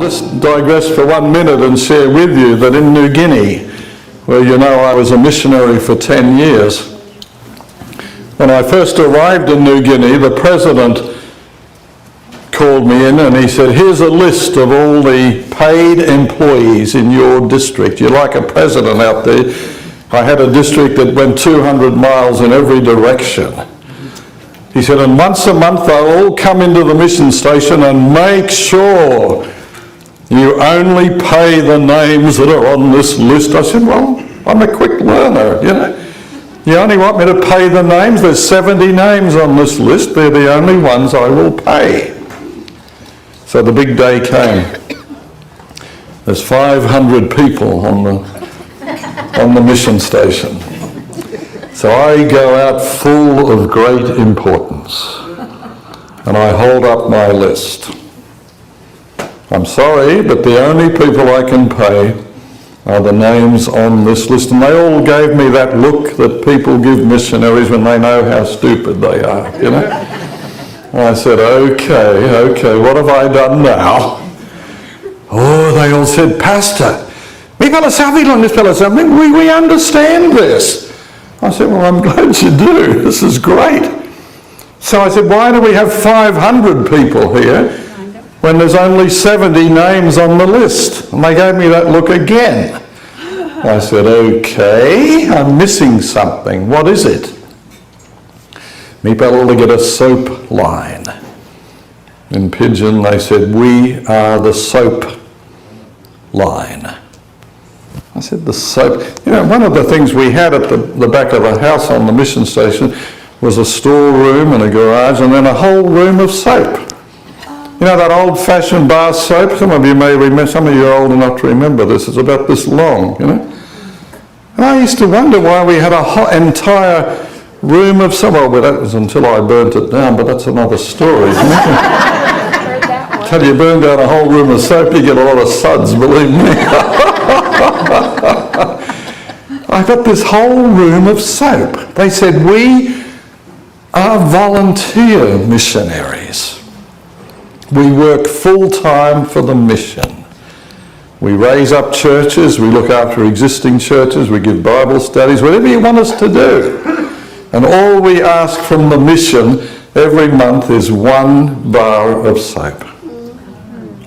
I'll just digress for 1 minute and share with you that in New Guinea, where I was a missionary for 10 years, when I first arrived in New Guinea, the president called me in and he said, here's a list of all the paid employees in your district. You're like a president out there. I had a district that went 200 miles in every direction. He said, and once a month they'll all come into the mission station and make sure you only pay the names that are on this list. I said, well, I'm a quick learner, You only want me to pay the names? There's 70 names on this list. They're the only ones I will pay. So the big day came. There's 500 people on the mission station. So I go out full of great importance and I hold up my list. I'm sorry, but the only people I can pay are the names on this list. And they all gave me that look that people give missionaries when they know how stupid they are, And I said, okay, what have I done now? Oh, they all said, Pastor, we understand this. I said, well, I'm glad you do. This is great. So I said, why do we have 500 people here when there's only 70 names on the list? And they gave me that look again. I said, okay, I'm missing something. What is it? Me people to get a soap line. In Pidgin they said, we are the soap line. I said, the soap. One of the things we had at the back of the house on the mission station was a storeroom and a garage and then a whole room of soap. That old-fashioned bar soap? Some of you may remember, some of you are old enough to remember this. It's about this long, And I used to wonder why we had a entire room of soap. Well, that was until I burnt it down, but that's another story. Until you burn down a whole room of soap, you get a lot of suds, believe me. I got this whole room of soap. They said, we are volunteer missionaries. We work full-time for the mission. We raise up churches, we look after existing churches, we give Bible studies, whatever you want us to do. And all we ask from the mission every month is 1 bar of soap.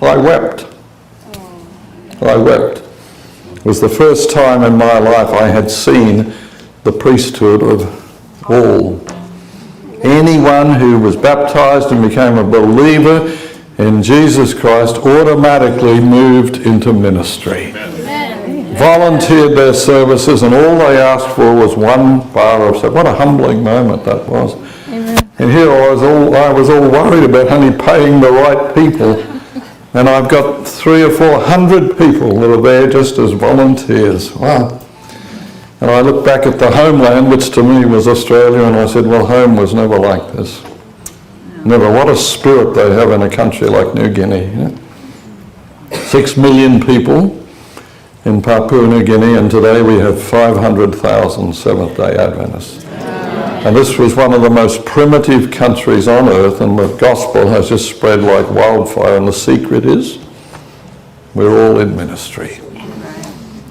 I wept. It was the first time in my life I had seen the priesthood of all. Anyone who was baptized and became a believer in Jesus Christ automatically moved into ministry. Amen. Volunteered their services and all they asked for was 1 bar of soap. What a humbling moment that was. Amen. And here I was all worried about only paying the right people. And I've got 300 or 400 people that are there just as volunteers. Wow. And I look back at the homeland, which to me was Australia, and I said, well, home was never like this. Never. What a spirit they have in a country like New Guinea. 6 million people in Papua New Guinea, and today we have 500,000 Seventh-day Adventists. And this was one of the most primitive countries on earth, and the gospel has just spread like wildfire. And the secret is, we're all in ministry.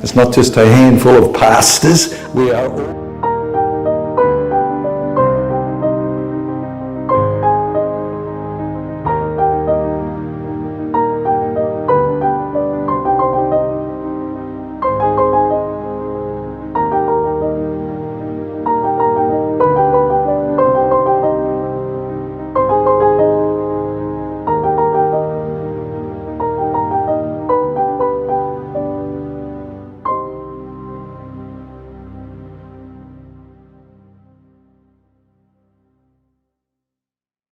It's not just a handful of pastors, we are all